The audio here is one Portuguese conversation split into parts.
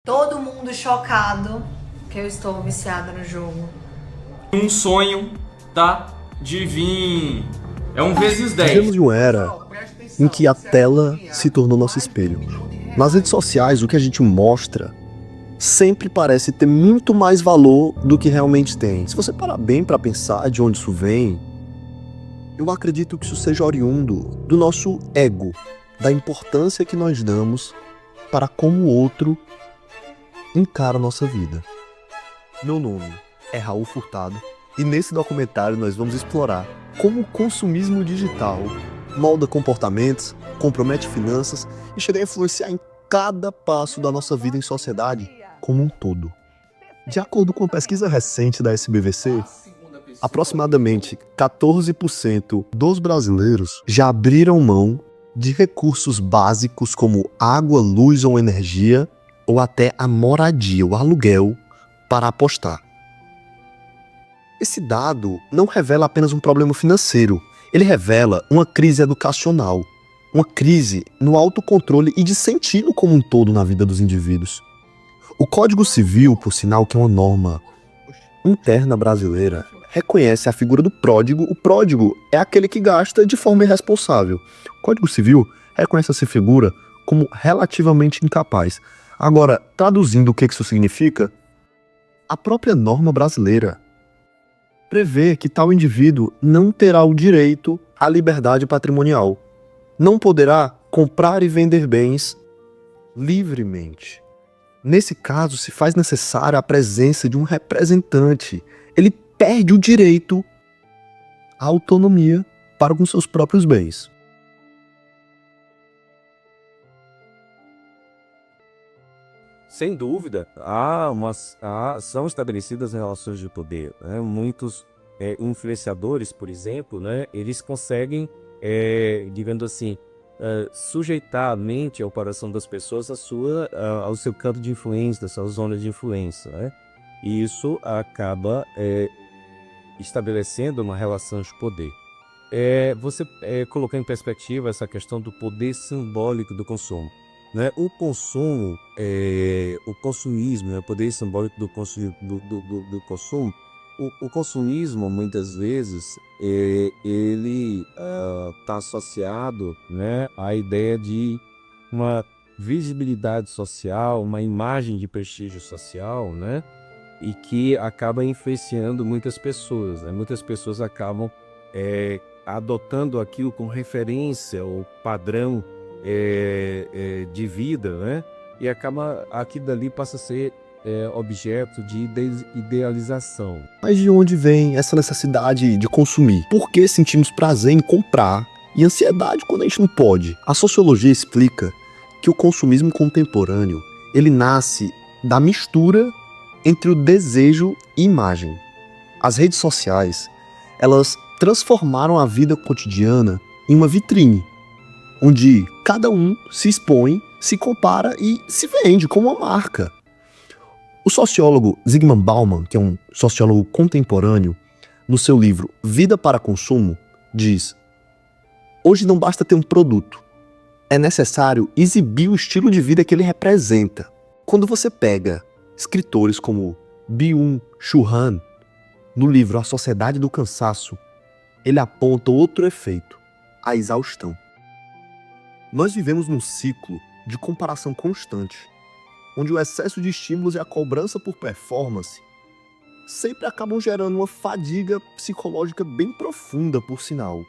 Todo mundo chocado que eu estou viciada no jogo. Um sonho, tá? De vir. É um vezes 10. Vivemos em uma era em que a tela se tornou nosso espelho. Nas redes sociais, o que a gente mostra sempre parece ter muito mais valor do que realmente tem. Se você parar bem para pensar de onde isso vem, eu acredito que isso seja oriundo do nosso ego, da importância que nós damos para como o outro encara a nossa vida. Meu nome é Raul Furtado e nesse documentário nós vamos explorar como o consumismo digital molda comportamentos, compromete finanças e chega a influenciar em cada passo da nossa vida em sociedade como um todo. De acordo com uma pesquisa recente da SBVC, aproximadamente 14% dos brasileiros já abriram mão de recursos básicos como água, luz ou energia, ou até a moradia, o aluguel, para apostar. Esse dado não revela apenas um problema financeiro, ele revela uma crise educacional, uma crise no autocontrole e de sentido como um todo na vida dos indivíduos. O Código Civil, por sinal, que é uma norma interna brasileira, reconhece a figura do pródigo. O pródigo é aquele que gasta de forma irresponsável. O Código Civil reconhece essa figura como relativamente incapaz. Agora, traduzindo o que isso significa, a própria norma brasileira prevê que tal indivíduo não terá o direito à liberdade patrimonial. Não poderá comprar e vender bens livremente. Nesse caso, se faz necessária a presença de um representante. Ele perde o direito à autonomia para com seus próprios bens. Sem dúvida, são estabelecidas relações de poder, né? Muitos influenciadores, por exemplo, né? Eles conseguem, digamos assim, sujeitar a mente e o coração das pessoas ao seu campo de influência, à sua zona de influência, né? E isso acaba estabelecendo uma relação de poder. Você colocou em perspectiva essa questão do poder simbólico do consumo. Né? O consumo, o consumismo, né? O poder simbólico do consumo, o consumismo muitas vezes ele está associado, né, à ideia de uma visibilidade social, uma imagem de prestígio social, né, e que acaba influenciando muitas pessoas, né? Muitas pessoas acabam adotando aquilo como referência ou padrão de vida, né? E acaba aquilo dali passa a ser objeto de idealização. Mas de onde vem essa necessidade de consumir? Por que sentimos prazer em comprar e ansiedade quando a gente não pode? A sociologia explica que o consumismo contemporâneo ele nasce da mistura entre o desejo e imagem. As redes sociais, elas transformaram a vida cotidiana em uma vitrine, onde cada um se expõe, se compara e se vende como uma marca. O sociólogo Zygmunt Bauman, que é um sociólogo contemporâneo, no seu livro Vida para Consumo, diz: hoje não basta ter um produto, é necessário exibir o estilo de vida que ele representa. Quando você pega escritores como Byung-Chul Han, no livro A Sociedade do Cansaço, ele aponta outro efeito, a exaustão. Nós vivemos num ciclo de comparação constante, onde o excesso de estímulos e a cobrança por performance sempre acabam gerando uma fadiga psicológica bem profunda, por sinal.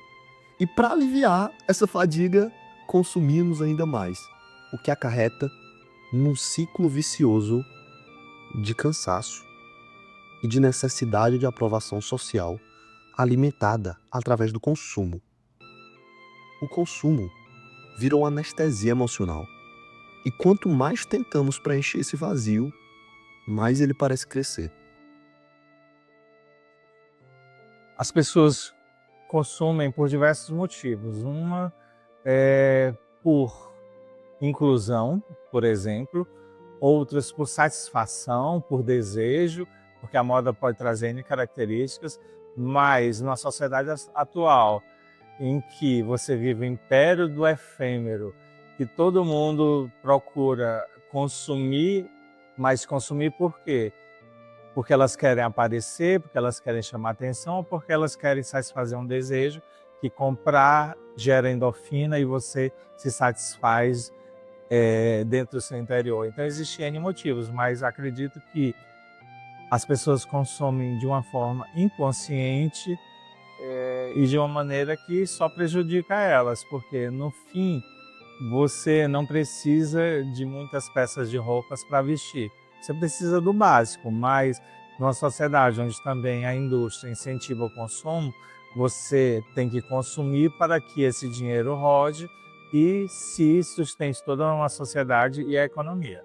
E para aliviar essa fadiga, consumimos ainda mais, o que acarreta num ciclo vicioso de cansaço e de necessidade de aprovação social alimentada através do consumo. O consumo virou uma anestesia emocional. E quanto mais tentamos preencher esse vazio, mais ele parece crescer. As pessoas consumem por diversos motivos. Uma é por inclusão, por exemplo, outras por satisfação, por desejo, porque a moda pode trazer N características, mas na sociedade atual, em que você vive o império do efêmero, que todo mundo procura consumir Mas consumir por quê? Porque elas querem aparecer, porque elas querem chamar atenção, ou porque elas querem satisfazer um desejo que comprar gera endorfina e você se satisfaz dentro do seu interior. Então existem N motivos, mas acredito que as pessoas consomem de uma forma inconsciente e de uma maneira que só prejudica elas, porque no fim você não precisa de muitas peças de roupas para vestir. Você precisa do básico, mas numa sociedade onde também a indústria incentiva o consumo, você tem que consumir para que esse dinheiro rode e se sustente toda uma sociedade e a economia.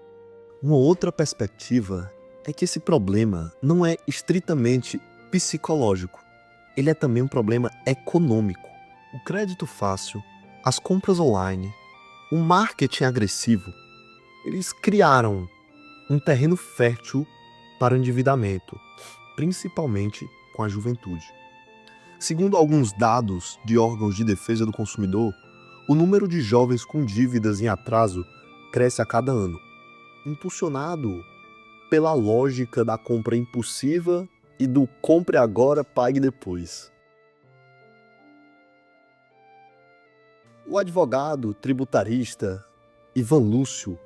Uma outra perspectiva é que esse problema não é estritamente psicológico. Ele é também um problema econômico. O crédito fácil, as compras online, o marketing agressivo, eles criaram um terreno fértil para o endividamento, principalmente com a juventude. Segundo alguns dados de órgãos de defesa do consumidor, o número de jovens com dívidas em atraso cresce a cada ano, impulsionado pela lógica da compra impulsiva e do compre agora, pague depois. O advogado tributarista Ivan Lúcio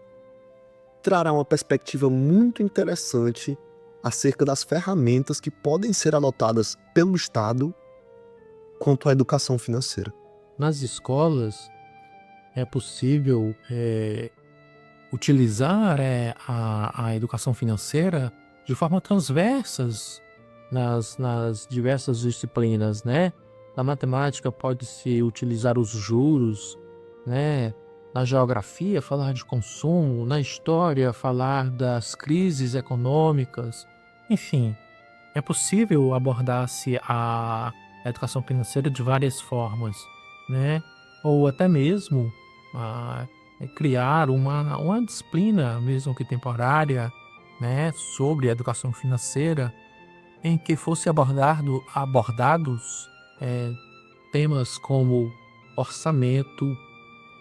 trará uma perspectiva muito interessante acerca das ferramentas que podem ser adotadas pelo Estado quanto à educação financeira. Nas escolas é possível utilizar a educação financeira de forma transversas nas diversas disciplinas, né? Na matemática pode-se utilizar os juros, né? Na geografia falar de consumo, na história falar das crises econômicas, enfim, é possível abordar-se a educação financeira de várias formas, né? Ou até mesmo criar uma disciplina, mesmo que temporária, né, sobre a educação financeira, em que fosse abordados temas como orçamento,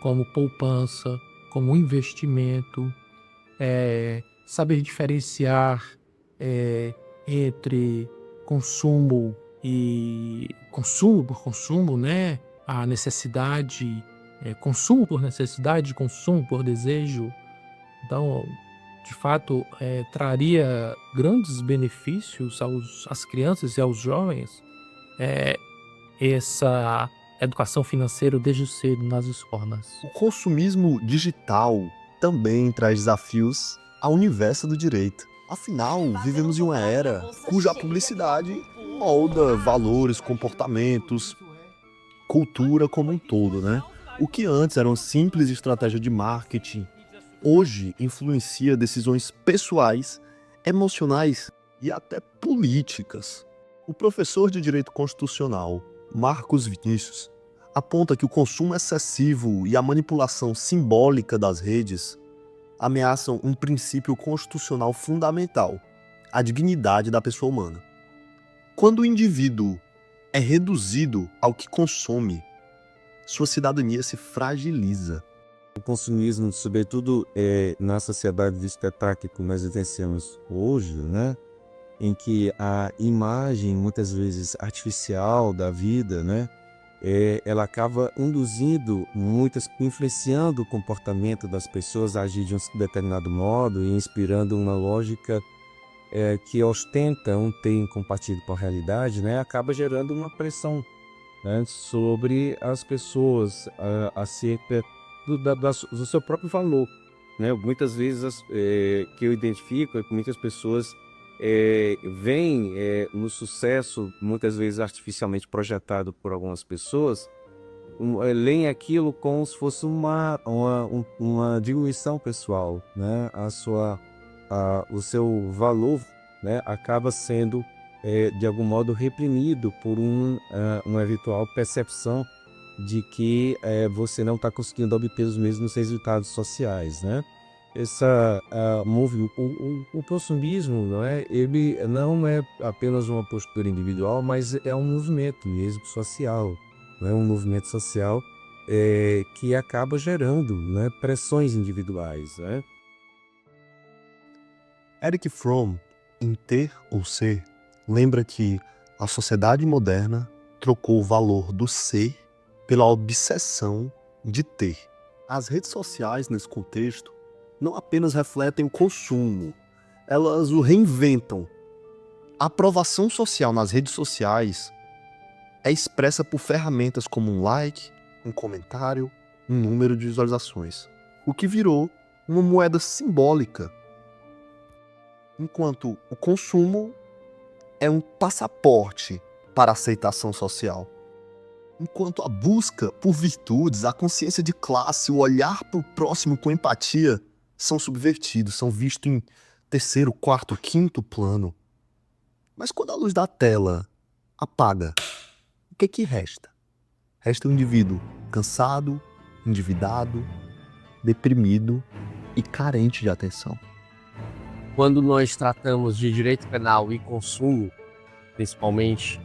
como poupança, como investimento, saber diferenciar entre consumo e consumo por consumo, né? A necessidade, consumo por necessidade, consumo por desejo. Então, de fato, traria grandes benefícios às crianças e aos jovens essa educação financeira desde cedo nas escolas. O consumismo digital também traz desafios ao universo do direito. Afinal, vivemos em uma era cuja publicidade molda valores, comportamentos, cultura como um todo, né? O que antes era uma simples estratégia de marketing, hoje influencia decisões pessoais, emocionais e até políticas. O professor de Direito Constitucional, Marcos Vinícius, aponta que o consumo excessivo e a manipulação simbólica das redes ameaçam um princípio constitucional fundamental, a dignidade da pessoa humana. Quando o indivíduo é reduzido ao que consome, sua cidadania se fragiliza. O consumismo, sobretudo na sociedade de espetáculo que nós vivenciamos hoje, né, em que a imagem, muitas vezes artificial da vida, né, ela acaba influenciando o comportamento das pessoas a agir de um determinado modo e inspirando uma lógica que ostenta um ter incompatível com a realidade, né, acaba gerando uma pressão, né, sobre as pessoas acerca do seu próprio valor, né? Muitas vezes que eu identifico é que muitas pessoas veem no sucesso, muitas vezes artificialmente projetado por algumas pessoas, leem aquilo como se fosse uma diluição pessoal, né? O seu valor, né, acaba sendo de algum modo reprimido por uma eventual percepção de que você não está conseguindo obter os mesmos resultados sociais, né? O consumismo, não é? Ele não é apenas uma postura individual, mas é um movimento mesmo social, não é? Um movimento social que acaba gerando, né, pressões individuais, né? Erich Fromm, em Ter ou Ser, lembra que a sociedade moderna trocou o valor do ser pela obsessão de ter. As redes sociais, nesse contexto, não apenas refletem o consumo, elas o reinventam. A aprovação social nas redes sociais é expressa por ferramentas como um like, um comentário, um número de visualizações, o que virou uma moeda simbólica, enquanto o consumo é um passaporte para a aceitação social. Enquanto a busca por virtudes, a consciência de classe, o olhar para o próximo com empatia são subvertidos, são vistos em terceiro, quarto, quinto plano. Mas quando a luz da tela apaga, o que resta? Resta um indivíduo cansado, endividado, deprimido e carente de atenção. Quando nós tratamos de direito penal e consumo, principalmente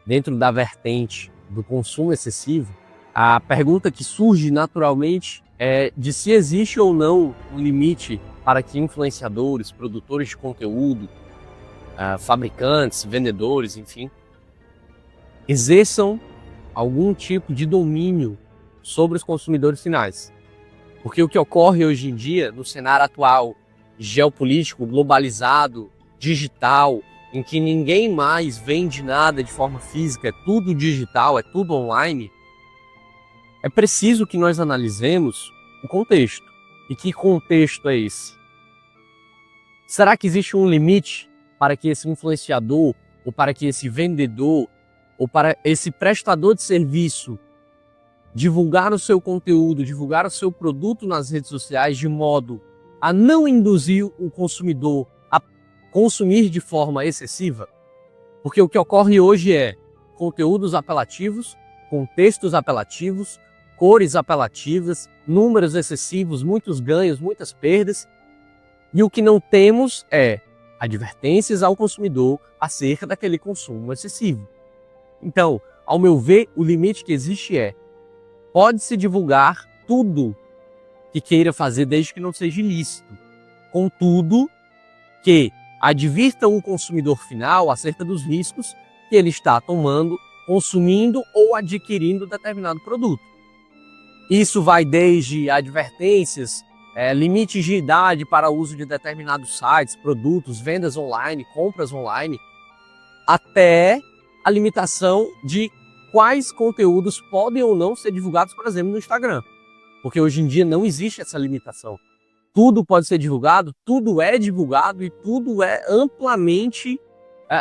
dentro da vertente do consumo excessivo, a pergunta que surge naturalmente é de se existe ou não um limite para que influenciadores, produtores de conteúdo, fabricantes, vendedores, enfim, exerçam algum tipo de domínio sobre os consumidores finais. Porque o que ocorre hoje em dia, no cenário atual, geopolítico, globalizado, digital, em que ninguém mais vende nada de forma física, é tudo digital, é tudo online, é preciso que nós analisemos o contexto. E que contexto é esse? Será que existe um limite para que esse influenciador, ou para que esse vendedor, ou para esse prestador de serviço divulgar o seu conteúdo, divulgar o seu produto nas redes sociais de modo a não induzir o consumidor a consumir de forma excessiva? Porque o que ocorre hoje é conteúdos apelativos, contextos apelativos, cores apelativas, números excessivos, muitos ganhos, muitas perdas. E o que não temos é advertências ao consumidor acerca daquele consumo excessivo. Então, ao meu ver, o limite que existe é: pode-se divulgar tudo que queira fazer desde que não seja ilícito. Contudo, que advirta o consumidor final acerca dos riscos que ele está tomando, consumindo ou adquirindo determinado produto. Isso vai desde advertências, limites de idade para o uso de determinados sites, produtos, vendas online, compras online, até a limitação de quais conteúdos podem ou não ser divulgados, por exemplo, no Instagram. Porque hoje em dia não existe essa limitação. Tudo pode ser divulgado, tudo é divulgado e tudo é amplamente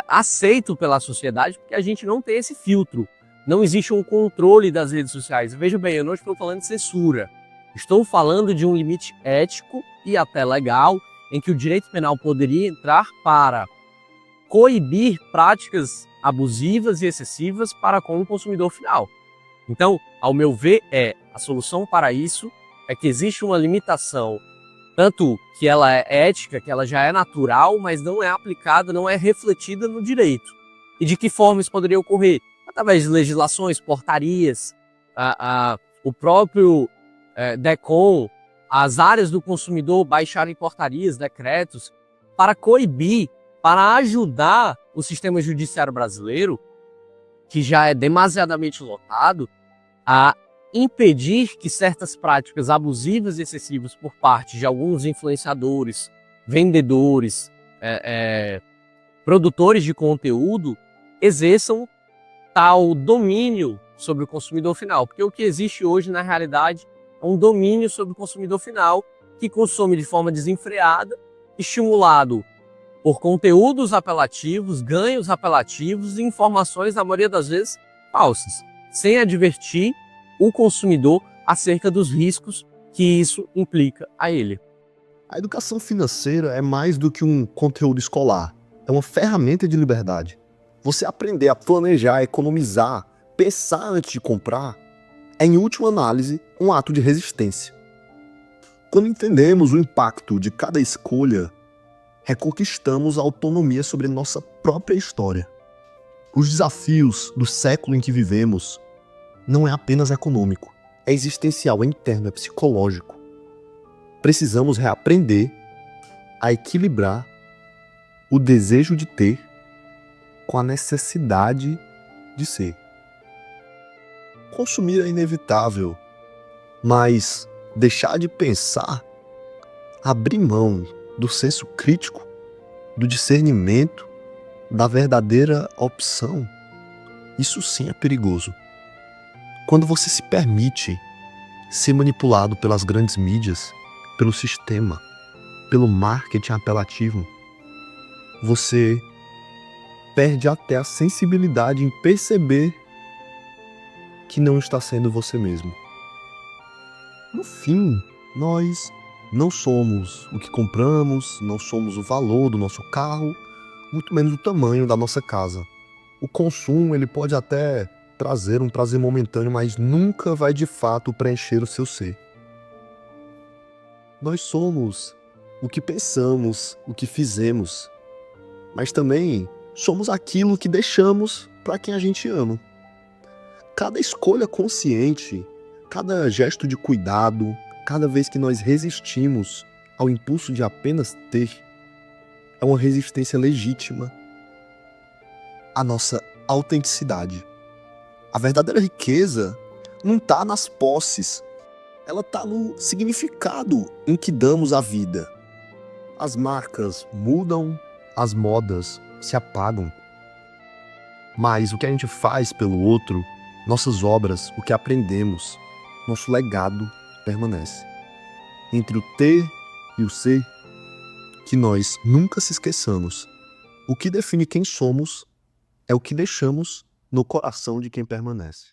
aceito pela sociedade, porque a gente não tem esse filtro. Não existe um controle das redes sociais. Veja bem, eu não estou falando de censura. Estou falando de um limite ético e até legal, em que o direito penal poderia entrar para coibir práticas abusivas e excessivas para com o consumidor final. Então, ao meu ver, a solução para isso é que existe uma limitação, tanto que ela é ética, que ela já é natural, mas não é aplicada, não é refletida no direito. E de que forma isso poderia ocorrer? Através de legislações, portarias, o próprio DECOM, as áreas do consumidor baixarem portarias, decretos, para coibir, para ajudar o sistema judiciário brasileiro, que já é demasiadamente lotado, a impedir que certas práticas abusivas e excessivas por parte de alguns influenciadores, vendedores, produtores de conteúdo, exerçam tal domínio sobre o consumidor final. Porque o que existe hoje, na realidade, é um domínio sobre o consumidor final que consome de forma desenfreada, estimulado por conteúdos apelativos, ganhos apelativos e informações, na maioria das vezes, falsas, sem advertir o consumidor acerca dos riscos que isso implica a ele. A educação financeira é mais do que um conteúdo escolar. É uma ferramenta de liberdade. Você aprender a planejar, economizar, pensar antes de comprar, é, em última análise, um ato de resistência. Quando entendemos o impacto de cada escolha, reconquistamos a autonomia sobre nossa própria história. Os desafios do século em que vivemos não é apenas econômico, é existencial, é interno, é psicológico. Precisamos reaprender a equilibrar o desejo de ter com a necessidade de ser. Consumir é inevitável, mas deixar de pensar, abrir mão do senso crítico, do discernimento, da verdadeira opção, isso sim é perigoso. Quando você se permite ser manipulado pelas grandes mídias, pelo sistema, pelo marketing apelativo, você perde até a sensibilidade em perceber que não está sendo você mesmo. No fim, nós não somos o que compramos, não somos o valor do nosso carro, muito menos o tamanho da nossa casa. O consumo, ele pode até trazer um prazer momentâneo, mas nunca vai de fato preencher o seu ser. Nós somos o que pensamos, o que fizemos, mas também somos aquilo que deixamos para quem a gente ama. Cada escolha consciente, cada gesto de cuidado, cada vez que nós resistimos ao impulso de apenas ter, é uma resistência legítima à nossa autenticidade. A verdadeira riqueza não está nas posses, ela está no significado em que damos à vida. As marcas mudam, as modas se apagam, mas o que a gente faz pelo outro, nossas obras, o que aprendemos, nosso legado permanece. Entre o ter e o ser, que nós nunca se esqueçamos. O que define quem somos é o que deixamos no coração de quem permanece.